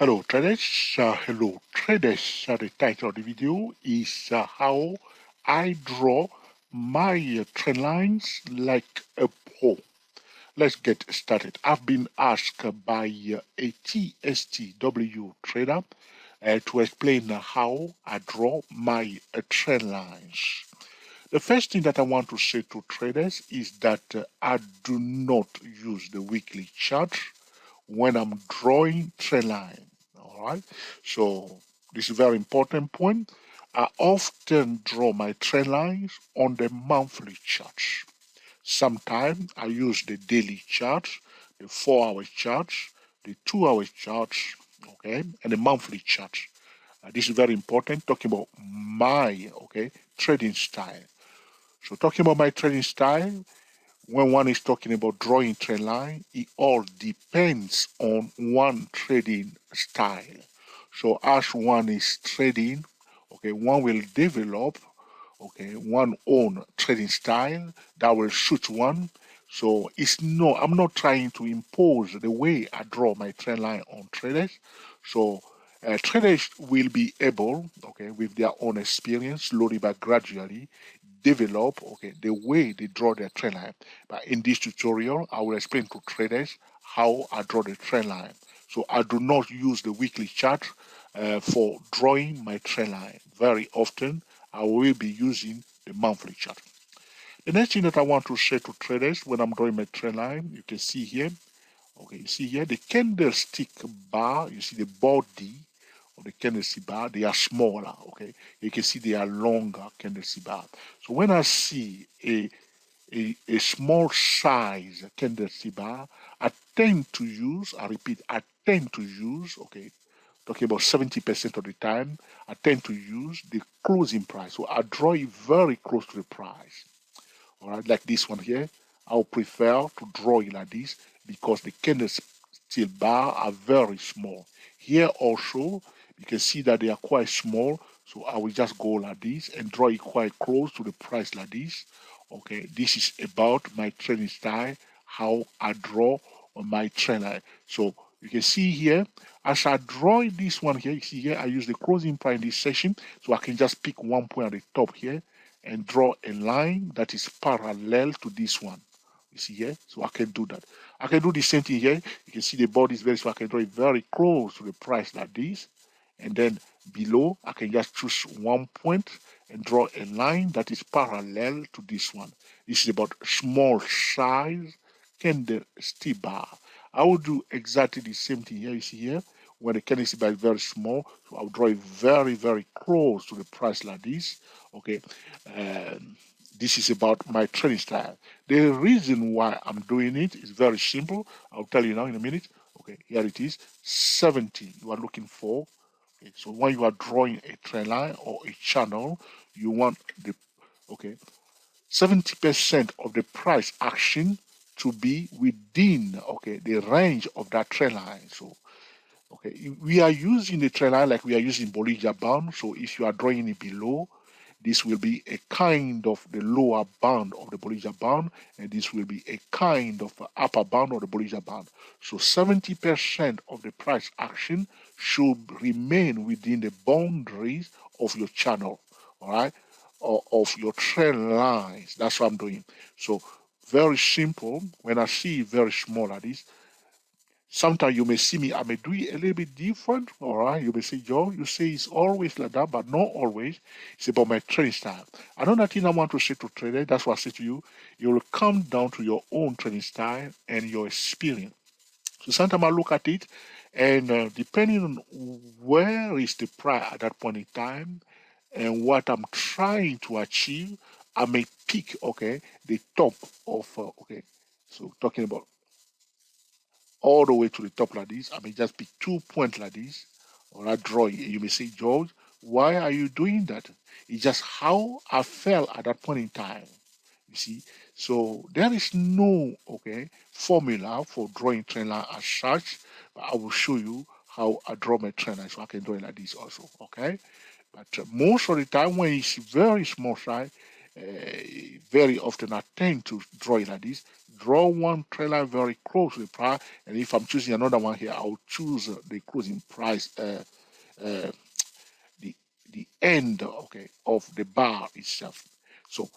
Hello traders, the title of the video is how I draw my trend lines like a pro. Let's get started. I've been asked by a TSTW trader to explain how I draw my trend lines. The first thing that I want to say to traders is that I do not use the weekly chart when I'm drawing trend line. All right. So this is a very important point. I often draw my trend lines on the monthly charts. Sometimes I use the daily charts, the 4 hour charts, the 2 hour charts, okay, and the monthly charts. This is very important. Talking about my trading style. So talking about my trading style, when one is talking about drawing trend line, it all depends on one trading style. So as one is trading, okay, one will develop, okay, one own trading style that will suit one. So it's no, I'm not trying to impose the way I draw my trend line on traders. So traders will be able, okay, with their own experience, slowly but gradually, develop the way they draw their trend line. But in this tutorial, I will explain to traders how I draw the trend line. So I do not use the weekly chart for drawing my trend line. Very often, I will be using the monthly chart. The next thing that I want to say to traders when I'm drawing my trend line, you can see here. Okay, you see here the candlestick bar. You see the body of the candlestick bar. They are smaller. Okay, you can see they are longer candlestick bar. So when I see a small size candlestick bar, I tend to use. I repeat, I tend to use. Okay, talking about 70% of the time, I tend to use the closing price. So I draw it very close to the price. All right, like this one here. I'll prefer to draw it like this because the candlestick bar are very small. Here also, you can see that they are quite small. So I will just go like this and draw it quite close to the price like this. Okay, this is about my trading style, how I draw on my trend line. So you can see here, as I draw this one here, you see here, I use the closing price in this section. So I can just pick one point at the top here and draw a line that is parallel to this one. You see here? So I can do that. I can do the same thing here. You can see the body is very small. I can draw it very close to the price like this. And then below, I can just choose one point and draw a line that is parallel to this one. This is about small size candlestick bar. I will do exactly the same thing here. You see here, when the candlestick bar is very small, so I'll draw it very, very close to the price like this. Okay, um, this is about my trading style. The reason why I'm doing it is very simple. I'll tell you now in a minute. Okay, here it is. 70 you are looking for. Okay, so when you are drawing a trend line or a channel, you want the okay 70% of the price action to be within the range of that trend line. So okay, we are using the trend line like we are using Bollinger Band. So if you are drawing it below, this will be a kind of the lower bound of the Bollinger Band, and this will be a kind of upper bound of the Bollinger Band. So 70% of the price action should remain within the boundaries of your channel, all right, or of your trend lines. That's what I'm doing. So very simple. When I see very small like this, sometimes you may see me, I may do it a little bit different. All right. You may say, Joe, you say it's always like that, but not always. It's about my trading style. Another thing I want to say to traders, that's what I say to you, you will come down to your own trading style and your experience. So sometimes I look at it, and depending on where is the price at that point in time and what I'm trying to achieve, I may pick, the top of, so talking about all the way to the top like this. I may just pick 2 points like this, or I draw it. You may say, George, why are you doing that? It's just how I felt at that point in time. You see, so there is no formula for drawing trend line as such, but I will show you how I draw my trend line so I can draw it like this also. Okay, but most of the time when it's very small size, very often I tend to draw it like this. Draw one trend line very close to the price, and if I'm choosing another one here, I'll choose the closing price, uh, the end, okay, of the bar itself. So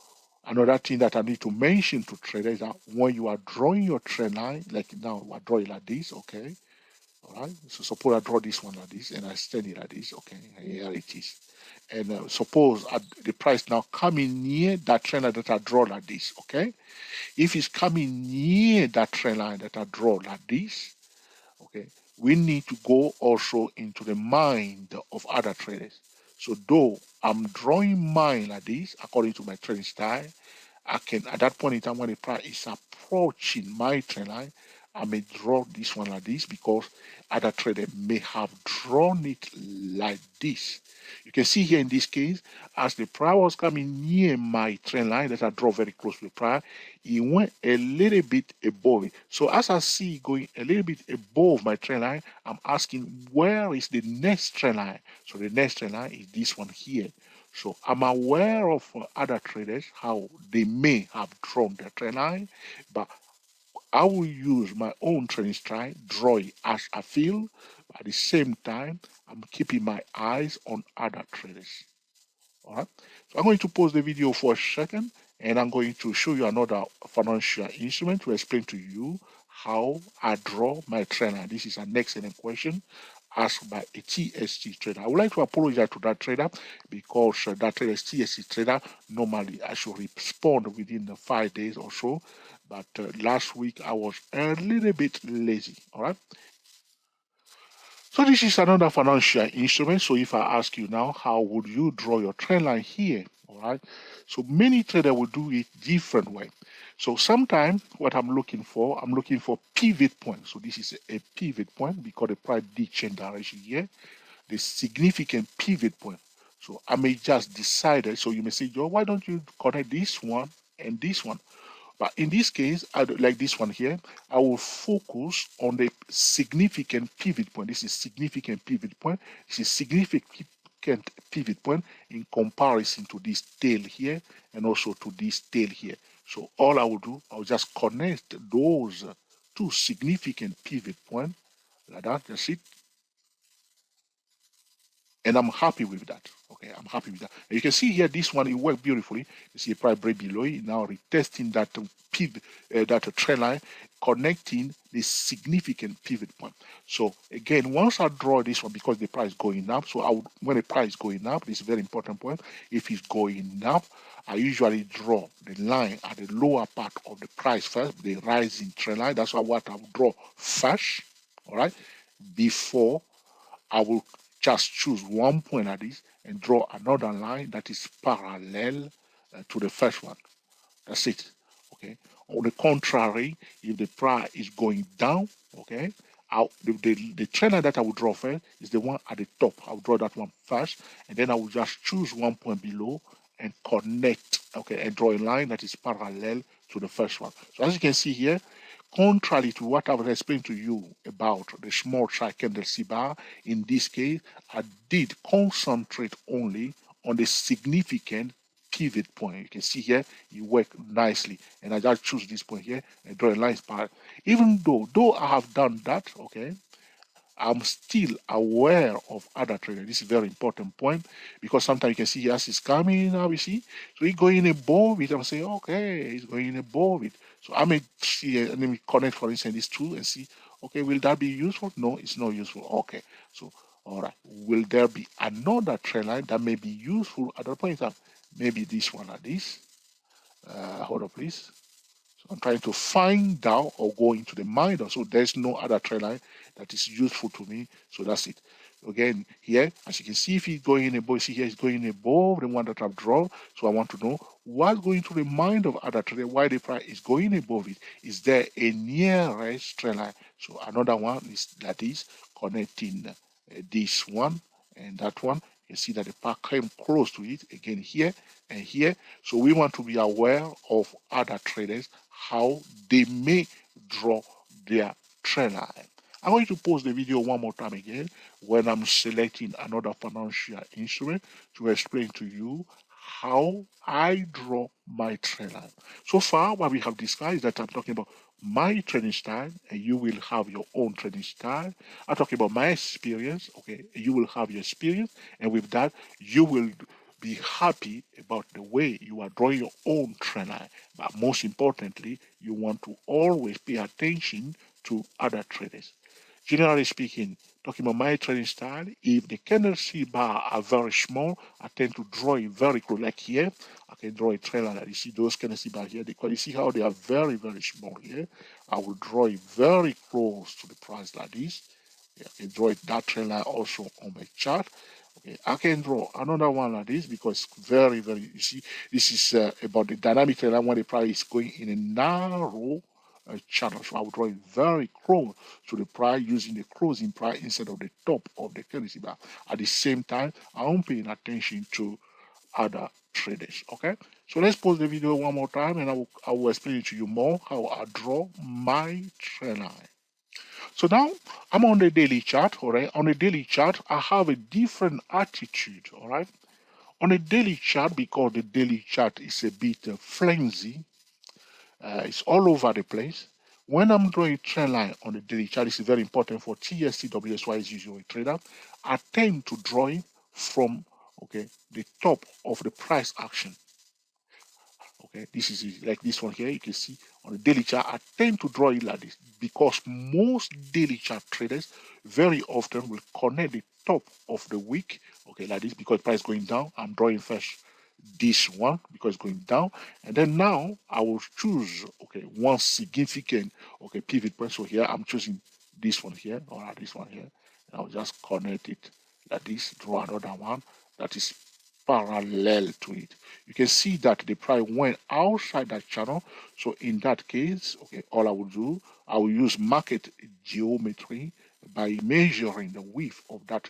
another thing that I need to mention to traders is that when you are drawing your trend line, like now I draw it like this, okay, all right. So suppose I draw this one like this and I extend it like this, okay, here it is. And suppose the price now coming near that trend line that I draw like this, okay. If it's coming near that trend line that I draw like this, okay, we need to go also into the mind of other traders. So though I'm drawing mine like this according to my trading style, I can, at that point in time when the price is approaching my trend line, I may draw this one like this because other trader may have drawn it like this. You can see here in this case, as the price was coming near my trend line that I draw very close to the price, it went a little bit above it. So as I see going a little bit above my trend line, I'm asking where is the next trend line? So the next trend line is this one here. So I'm aware of other traders, how they may have drawn their trend line, but I will use my own trading style, draw it as I feel. At the same time, I'm keeping my eyes on other traders. All right. So I'm going to pause the video for a second and I'm going to show you another financial instrument to explain to you how I draw my trend line. This is an excellent question asked by a TST trader. I would like to apologize to that trader because that trader is TST trader. Normally, I should respond within the 5 days or so. But last week, I was a little bit lazy. All right. So this is another financial instrument. So if I ask you now, how would you draw your trend line here? All right. So many traders will do it different way. So sometimes what I'm looking for pivot point. So this is a pivot point because the price did change direction here. The significant pivot point. So I may just decide it. So you may say, Joe, why don't you connect this one and this one? But in this case, like this one here, I will focus on the significant pivot point. This is significant pivot point. This is significant pivot point in comparison to this tail here and also to this tail here. So all I will do, I'll just connect those two significant pivot points like that. That's it. And I'm happy with that. Okay, I'm happy with that. And you can see here, this one, it worked beautifully. You see a price break below it, now retesting that pivot, that trend line, connecting the significant pivot point. So again, once I draw this one, because the price is going up, so when the price is going up, this is a very important point. If it's going up, I usually draw the line at the lower part of the price first, the rising trend line. That's what I will draw first, all right, before I will just choose one point at this and draw another line that is parallel to the first one. That's it. Okay. On the contrary, if the price is going down, okay, the trend line that I will draw first is the one at the top. I'll draw that one first, and then I will just choose one point below and connect, okay, and draw a line that is parallel to the first one. So as you can see here, contrary to what I was explaining to you about the small chart candlestick bar, in this case, I did concentrate only on the significant pivot point. You can see here, it worked nicely. And I just choose this point here and draw a line span. Even though I have done that, okay, I'm still aware of other traders. This is a very important point because sometimes you can see yes, it's coming now, you see. So it's going above it. I'm saying, okay, it's going above it. So I may see, let me connect, for instance, these two and see, okay, will that be useful? No, it's not useful. Okay, so, all right. Will there be another trend line that may be useful at that point in time? Maybe this one like this. Hold on, please. So I'm trying to find out or go into the mind. So there's no other trend line that is useful to me. So that's it. Again, here, as you can see, if it's going above, see here, it's going above the one that I've drawn. So I want to know what's going to the mind of other trader, why the price is going above it. Is there a nearest trend line? So another one is that is connecting this one and that one. You see that the pack came close to it again here and here. So we want to be aware of other traders, how they may draw their trend line. I'm going to pause the video one more time again when I'm selecting another financial instrument to explain to you how I draw my trend line. So far, what we have discussed is that I'm talking about my training style, and you will have your own training style. I'm talking about my experience, okay? You will have your experience, and with that, you will be happy about the way you are drawing your own trend line. But most importantly, you want to always pay attention to other traders. Generally speaking, talking about my trading style, if the candlestick bar are very small, I tend to draw it very close. Like here, I can draw a trailer like you see those candlestick bar here. Because you see how they are very, very small here. I will draw it very close to the price like this. Yeah, I can draw it that trailer also on my chart. Okay, I can draw another one like this because very, very, you see, this is about the dynamic trailer when the price is going in a narrow channel. So I will draw it very close to the price using the closing price instead of the top of the currency bar. At the same time, I'm paying attention to other traders. Okay, so let's pause the video one more time and I will explain to you more how I draw my trend line. So now I'm on the daily chart. All right, on the daily chart, I have a different attitude. All right, on the daily chart, because the daily chart is a bit flimsy, it's all over the place. When I'm drawing a trend line on the daily chart, this is very important for TST WSY is usually a trader. I tend to draw it from the top of the price action. Okay, this is it. Like this one here. You can see on the daily chart, I tend to draw it like this because most daily chart traders very often will connect the top of the wick, okay, like this because price going down. I'm drawing first this one because it's going down, and then now I will choose one significant pivot point. So here I'm choosing this one here or this one here, and I'll just connect it like this. Draw another one that is parallel to it. You can see that the price went outside that channel. So in that case, all I will do, I will use market geometry by measuring the width of that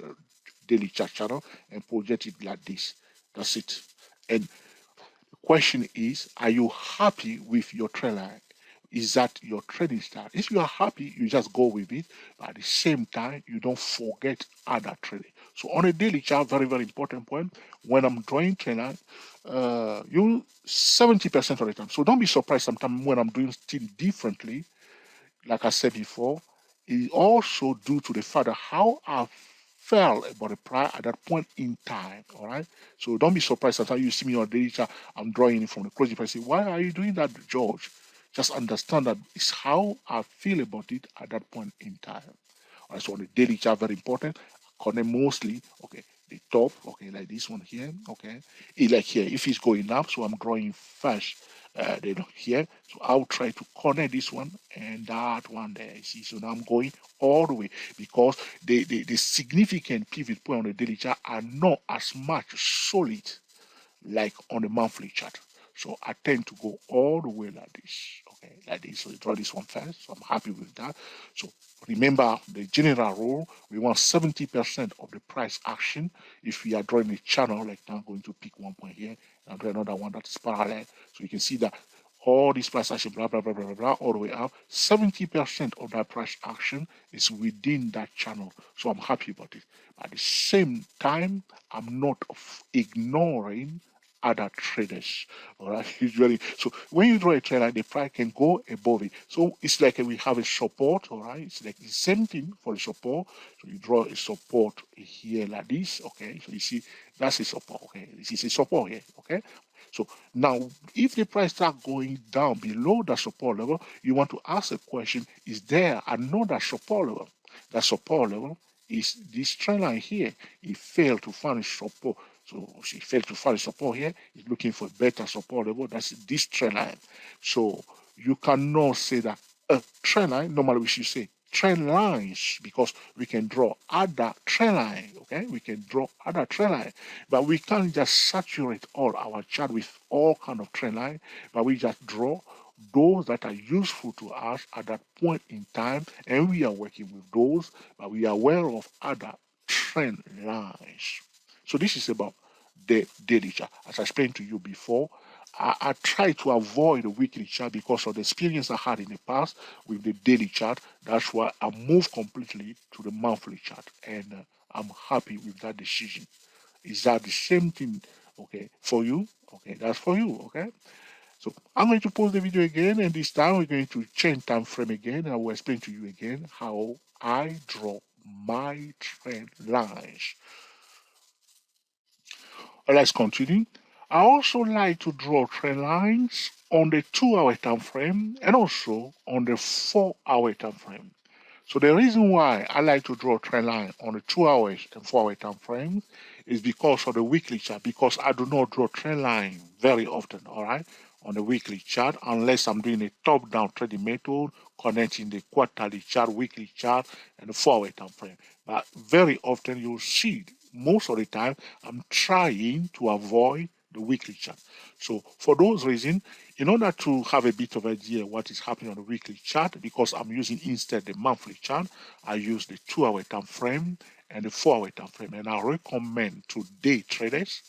daily chart channel and project it like this. That's it. And the question is, are you happy with your trend line? Is that your trading style? If you are happy, you just go with it. But at the same time, you don't forget other trading. So on a daily chart, very, very important point. When I'm drawing trend line, you 70% of the time. So don't be surprised sometimes when I'm doing things differently, like I said before, is also due to the fact that how I felt about the price at that point in time. All right. So don't be surprised sometimes you see me on the daily chart, I'm drawing it from the closing price. Say, why are you doing that, George? Just understand that it's how I feel about it at that point in time. All right, so on the daily chart, very important. Connect mostly, the top, like this one here, like here, if it's going up, so I'm drawing first, here, so I'll try to connect this one and that one there, you see, so now I'm going all the way because the significant pivot point on the daily chart are not as much solid like on the monthly chart. So I tend to go all the way like this, like this. So you draw this one first. So I'm happy with that. So remember the general rule: we want 70% of the price action. If we are drawing a channel, like now I'm going to pick one point here and draw another one that is parallel. So you can see that all this price action, blah blah blah blah blah, blah all the way up. 70% of that price action is within that channel. So I'm happy about it. At the same time, I'm not ignoring other traders. All right, usually. So when you draw a trend line, the price can go above it. So it's like we have a support. All right, it's like the same thing for the support. So you draw a support here like this. Okay, so you see that's a support. Okay, this is a support here. Okay. So now, if the price start going down below the support level, you want to ask a question: is there another support level? That support level is this trend line here. It failed to find a support. So she failed to find support here. He's looking for better support level. That's this trend line. So you cannot say that a trend line. Normally we should say trend lines because we can draw other trend line. Okay, we can draw other trend line, but we can't just saturate all our chart with all kind of trend line. But we just draw those that are useful to us at that point in time, and we are working with those, but we are aware of other trend lines. So this is about the daily chart. As I explained to you before, I try to avoid the weekly chart because of the experience I had in the past with the daily chart. That's why I moved completely to the monthly chart, and I'm happy with that decision. Is that the same thing? okay, for you. Okay, that's for you. Okay, so I'm going to pause the video again, and this time we're going to change time frame again, and I will explain to you again how I draw my trend lines. Let's continue. I also like to draw trend lines on the 2-hour time frame and also on the 4-hour time frame. So the reason why I like to draw a trend line on the 2 hours and 4-hour time frame is because of the weekly chart, because I do not draw trend line very often, all right, on the weekly chart, unless I'm doing a top-down trading method, connecting the quarterly chart, weekly chart, and the 4-hour time frame. But very often you'll see, most of the time, I'm trying to avoid the weekly chart. So for those reasons, in order to have a bit of idea what is happening on the weekly chart, because I'm using instead the monthly chart, I use the 2-hour time frame and the 4-hour time frame. And I recommend to day traders,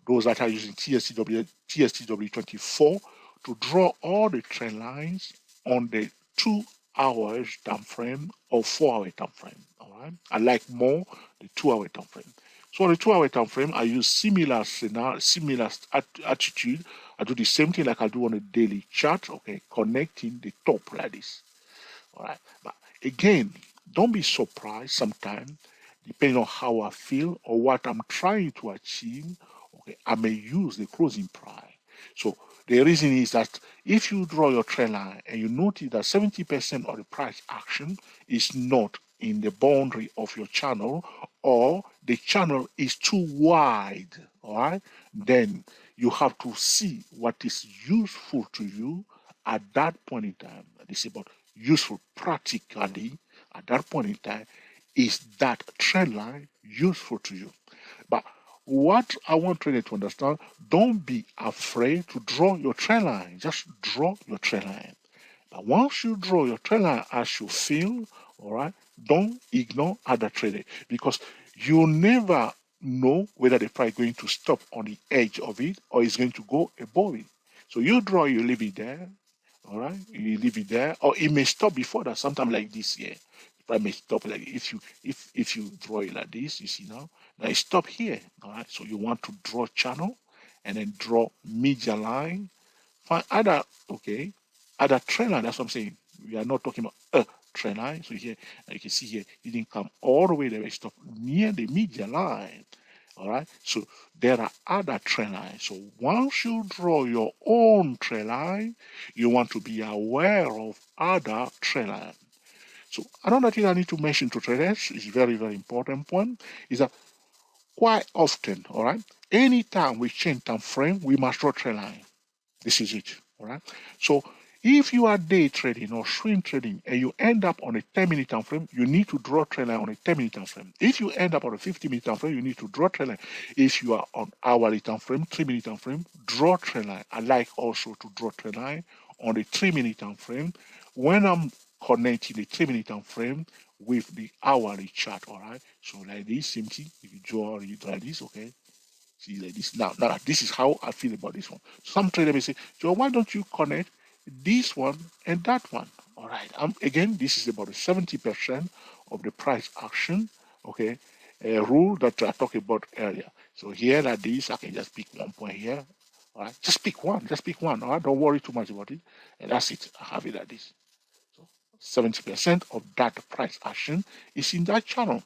those that are using TSTW24, to draw all the trend lines on the 2 hours time frame or 4-hour time frame. All right, I like more the 2-hour time frame. So on the 2-hour time frame, I use similar scenario, similar attitude. I do the same thing like I do on a daily chart. Okay, connecting the top like this. All right, but again, don't be surprised sometimes, depending on how I feel or what I'm trying to achieve. Okay, I may use the closing price. So the reason is that if you draw your trend line and you notice that 70% of the price action is not in the boundary of your channel, or the channel is too wide, all right, then you have to see what is useful to you at that point in time. This is about useful practically at that point in time. Is that trend line useful to you? But what I want traders to understand, don't be afraid to draw your trend line. Just draw your trend line. But once you draw your trend line as you feel, all right, don't ignore other traders, because you never know whether the price is going to stop on the edge of it or is going to go above it. So you draw, you leave it there, all right, you leave it there, or it may stop before that. Sometime like this here, the price may stop like if you draw it like this, you see now it stop here, all right. So you want to draw channel and then draw media line. Find other, okay, other trend line. That's what I'm saying. We are not talking about a trend line. So here, you can see here, it didn't come all the way there. It stopped near the media line. All right. So there are other trend lines. So once you draw your own trend line, you want to be aware of other trend lines. So another thing I need to mention to traders is very, very important point is that quite often, all right, anytime we change time frame, we must draw trend line. This is it. All right. So if you are day trading or swing trading and you end up on a 10-minute time frame, you need to draw trend line on a 10-minute time frame. If you end up on a 50-minute time frame, you need to draw trend line. If you are on hourly time frame, 3-minute time frame, draw trend line. I like also to draw trend line on the 3-minute time frame when I'm connecting the 3-minute time frame with the hourly chart. All right. So like this, same thing. If you draw like this, okay. See, like this. Now, this is how I feel about this one. Some trader may say, Joe, why don't you connect this one and that one? All right. Again, this is about 70% of the price action, okay, a rule that I talked about earlier. So here, like this, I can just pick one point here. All right. Just pick one. Just pick one. All right. Don't worry too much about it. And that's it. I have it like this. So 70% of that price action is in that channel.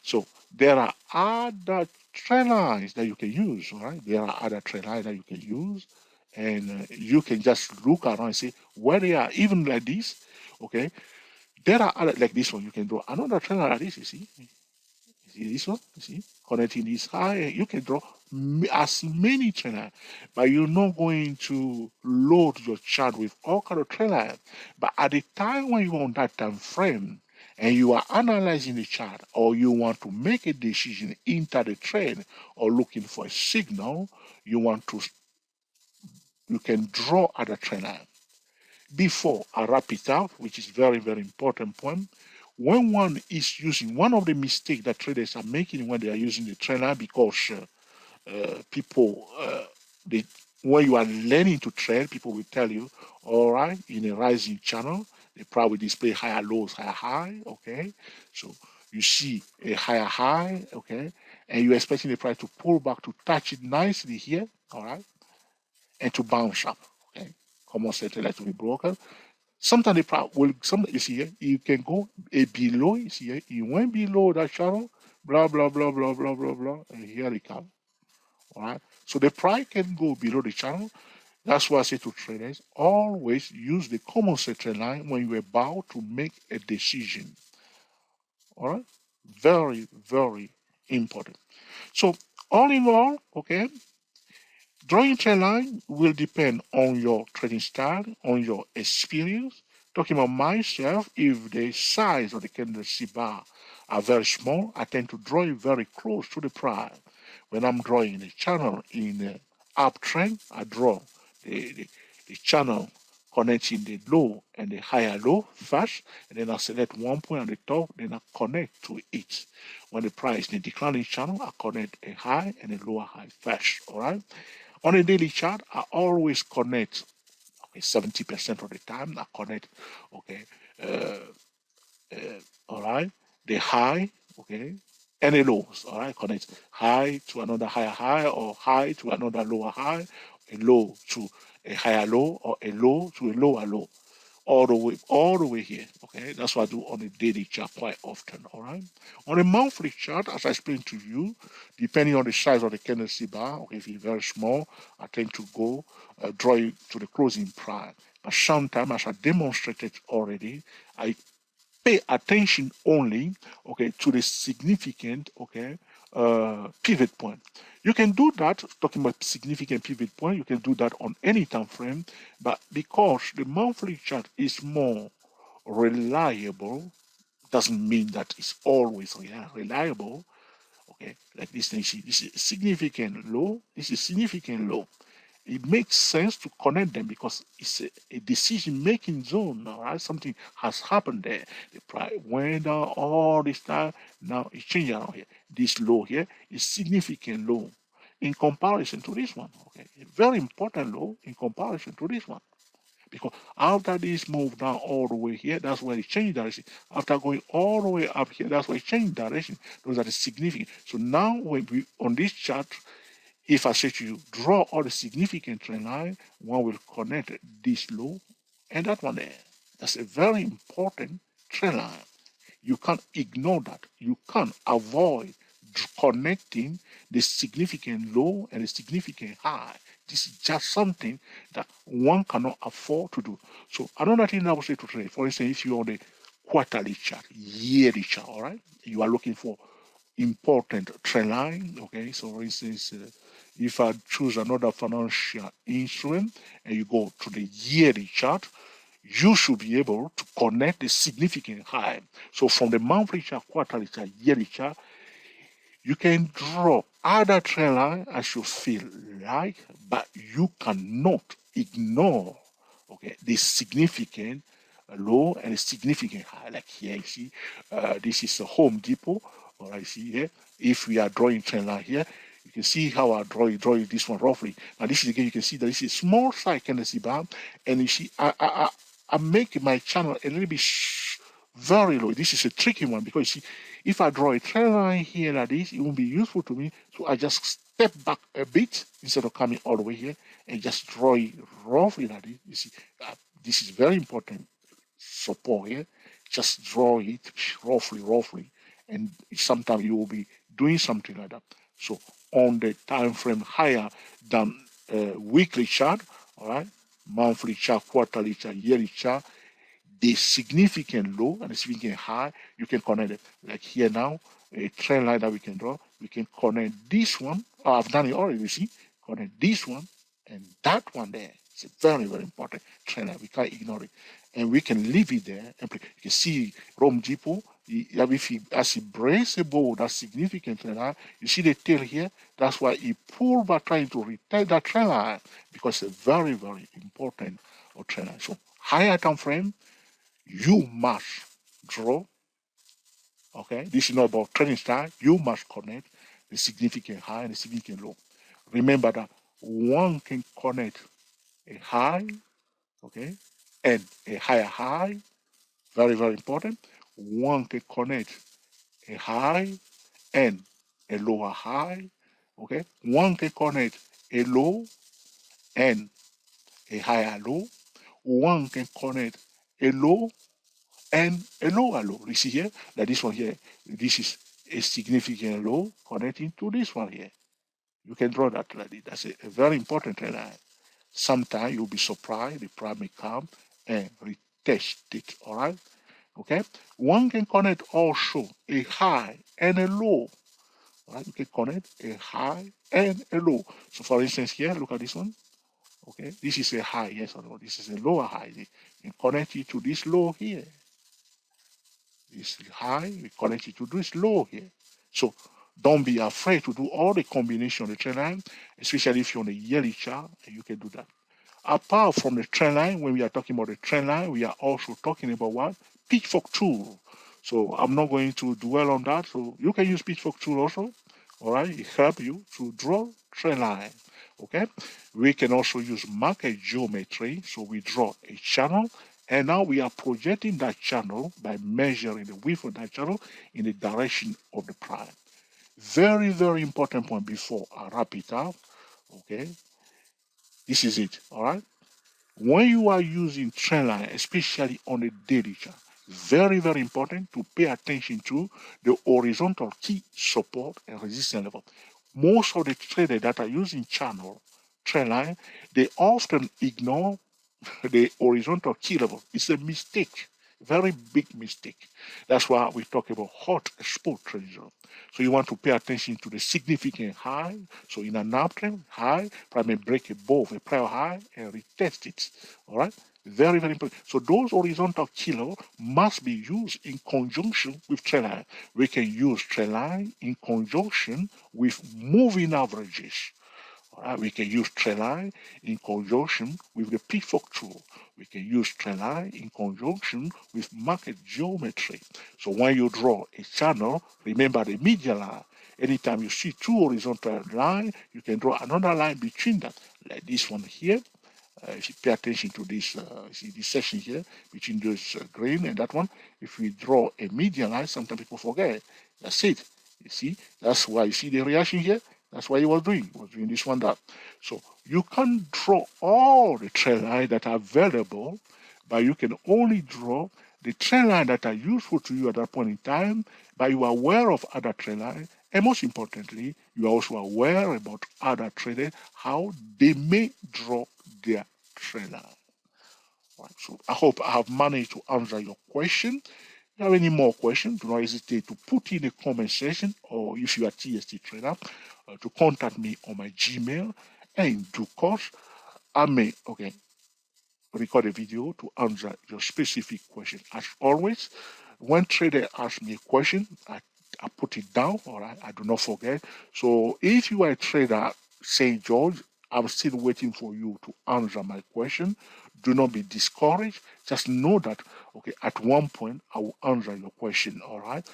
So there are other trend lines that you can use, right? There are other trend lines that you can use, and you can just look around and say where they are, even like this, okay? There are other, like this one, you can draw another trend line like this, you see this one, you see, connecting this high, you can draw as many trend lines, but you're not going to load your chart with all kind of trend lines. But at the time when you're on that time frame, and you are analyzing the chart, or you want to make a decision into the trend or looking for a signal, you can draw at the trend line. Before I wrap it up, which is very, very important point, when one is using, one of the mistakes that traders are making when they are using the trend line, because people, they, when you are learning to trade, people will tell you, all right, in a rising channel, they probably display higher lows, higher high, okay? So you see a higher high, okay? and you're expecting the price to pull back to touch it nicely here, all right, and to bounce up, okay. Common center like to be broken. Sometimes the price will, some you see here, you can go a below, you see here, you went below that channel, blah, blah, blah, blah, blah, blah, blah, and here it comes, all right. So the price can go below the channel. That's why I say to traders, always use the common center line when you're about to make a decision. All right, very, very important. So all in all, okay, drawing trend line will depend on your trading style, on your experience. Talking about myself, if the size of the candlestick bar are very small, I tend to draw it very close to the price. When I'm drawing a channel in the uptrend, I draw the channel connecting the low and the higher low first, and then I select one point on the top, then I connect to it. When the price is in the declining channel, I connect a high and a lower high first. All right. On a daily chart, I always connect. Okay, 70% of the time I connect. Okay, uh, all right, the high. Okay, and the lows. All right, connect high to another higher high, or high to another lower high, a low to a higher low, or a low to a lower low, all the way here. Okay, that's what I do on a daily chart quite often. All right, on a monthly chart, as I explained to you, depending on the size of the candlestick bar, okay, if it's very small, I tend to go draw it to the closing price. But sometimes, as I demonstrated already, I pay attention only, okay, to the significant, okay, pivot point. You can do that, talking about significant pivot point, you can do that on any time frame, but because the monthly chart is more reliable, doesn't mean that it's always reliable. Okay, like this thing, see, this is significant low, this is significant low. It makes sense to connect them because it's a decision-making zone. All right, something has happened there. The price went down all this time. Now it's changing around here. This low here is significant low in comparison to this one. Okay, a very important low in comparison to this one. Because after this move down all the way here, that's where it changed direction. After going all the way up here, that's where it changed direction. Those are the significant. So now when we on this chart, if I say to you, draw all the significant trend line, one will connect this low and that one there. That's a very important trend line. You can't ignore that. You can't avoid connecting the significant low and the significant high. This is just something that one cannot afford to do. So another thing I would say to trade, for instance, if you're on the quarterly chart, yearly chart, all right, you are looking for important trend line. Okay, so for instance, if I choose another financial instrument and you go to the yearly chart, you should be able to connect the significant high. So from the monthly chart, quarterly chart, yearly chart, you can draw other trend line as you feel like, but you cannot ignore, okay, the significant low and a significant high. Like here, you see, this is a Home Depot. All right, see here. If we are drawing trend line here, you can see how I draw this one roughly. Now this is again, you can see that this is small side candlestick bar, and you see, I make my channel a little bit very low. This is a tricky one because you see, if I draw a trend line here like this, it won't be useful to me. So I just step back a bit instead of coming all the way here and just draw it roughly like this. You see, this is very important support here. Just draw it roughly, and sometimes you will be doing something like that. So on the time frame higher than weekly chart, all right, monthly chart, quarterly chart, yearly chart, the significant low and the significant high, you can connect it. Like here now, a trend line that we can draw, we can connect this one. Oh, I've done it already, you see. Connect this one and that one there. It's a very, very important trend line. We can't ignore it. And we can leave it there. And you can see Home Depot, if he, as he breaks a bow, that's significant trend line, you see the tail here, that's why he pulled back trying to retake that trend line because it's a very, very important trend line. So higher time frame, you must draw. Okay, this is not about trading style. You must connect the significant high and the significant low. Remember that one can connect a high, okay, and a higher high. Very, very important. One can connect a high and a lower high. Okay, one can connect a low and a higher low. One can connect a low and a lower low. You see here that this one here, this is a significant low connecting to this one here. You can draw that like this. That's a very important line. Sometimes you'll be surprised the prime may come and retest it. All right. Okay. One can connect also a high and a low. All right. You can connect a high and a low. So for instance here, look at this one. Okay. This is a high. Yes or no? This is a lower high. You can connect it to this low here. This high, we connect it to this low here. So don't be afraid to do all the combination of the trend line, especially if you're on a yearly chart, and you can do that. Apart from the trend line, when we are talking about the trend line, we are also talking about what? Pitchfork tool. So I'm not going to dwell on that. So you can use pitchfork tool also. All right, it helps you to draw trend line. Okay, we can also use market geometry. So we draw a channel, and now we are projecting that channel by measuring the width of that channel in the direction of the prime. Very, very important point before I wrap it up. Okay, this is it. All right. When you are using trend line, especially on a daily chart, very, very important to pay attention to the horizontal key support and resistance level. Most of the traders that are using channel trend line, they often ignore the horizontal key level. It's a mistake, very big mistake. That's why we talk about hot spot trading zone. So you want to pay attention to the significant high. So in an uptrend, high, probably break above a prior high and retest it. All right. Very, very important. So those horizontal key level must be used in conjunction with trend line. We can use trend line in conjunction with moving averages. All right, we can use trend line in conjunction with the pitchfork tool. We can use trend line in conjunction with market geometry. So when you draw a channel, remember the median line. Anytime you see two horizontal lines, you can draw another line between them, like this one here. If you pay attention to this, see this section here between those green and that one, if we draw a median line, sometimes people forget. That's it. You see, that's why you see the reaction here. That's what he was doing. He was doing this one, that. So you can't draw all the trend lines that are available, but you can only draw the trend lines that are useful to you at that point in time, but you are aware of other trend lines. And most importantly, you are also aware about other traders, how they may draw their trend line. Right, so I hope I have managed to answer your question. If you have any more questions, do not hesitate to put in the comment section, or if you are TST trader, to contact me on my Gmail. And in due course, I may record a video to answer your specific question. As always, when trader asks me a question, I put it down, all right? I do not forget. So if you are a trader, say, George, I'm still waiting for you to answer my question. Do not be discouraged. Just know that, okay, at one point I will answer your question, all right?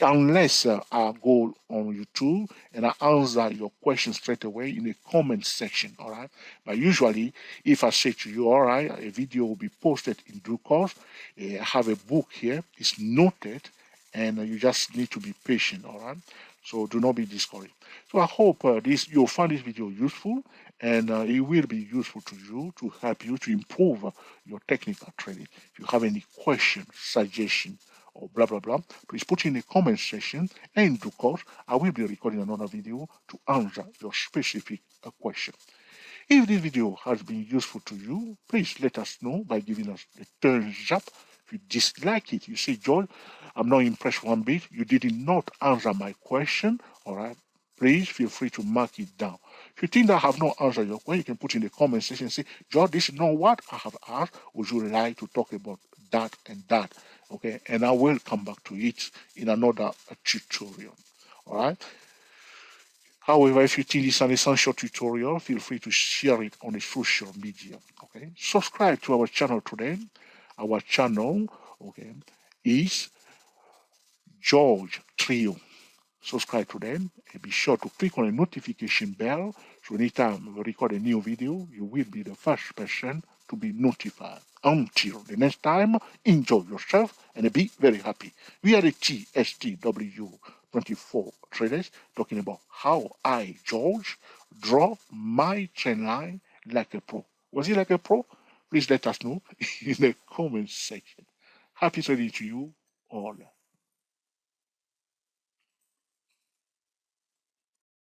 Unless I go on YouTube and I answer your question straight away in the comment section, all right? But usually, if I say to you, all right, a video will be posted in due course, I have a book here, it's noted, and you just need to be patient, all right? So do not be discouraged. So I hope you'll find this video useful, and it will be useful to you to help you to improve your technical trading. If you have any question, suggestion, or blah blah blah, please put in the comment section, and in due course I will be recording another video to answer your specific question. If this video has been useful to you, please let us know by giving us a thumbs up. If you dislike it, you say, George, I'm not impressed one bit, you did not answer my question, all right, please feel free to mark it down. If you think that I have not answered your question, you can put in the comment section and say, George, this is not what I have asked. Would you like to talk about that and that? Okay, and I will come back to it in another tutorial. All right. However, if you think it's an essential tutorial, feel free to share it on the social media. Okay, subscribe to our channel today. Our channel, okay, is George Trio. Subscribe to them and be sure to click on the notification bell so anytime we record a new video, you will be the first person to be notified. Until the next time, enjoy yourself and be very happy. We are the TSTW 24 traders talking about how I, George, draw my trend line like a pro. Was he like a pro? Please let us know in the comment section. Happy trading to you all.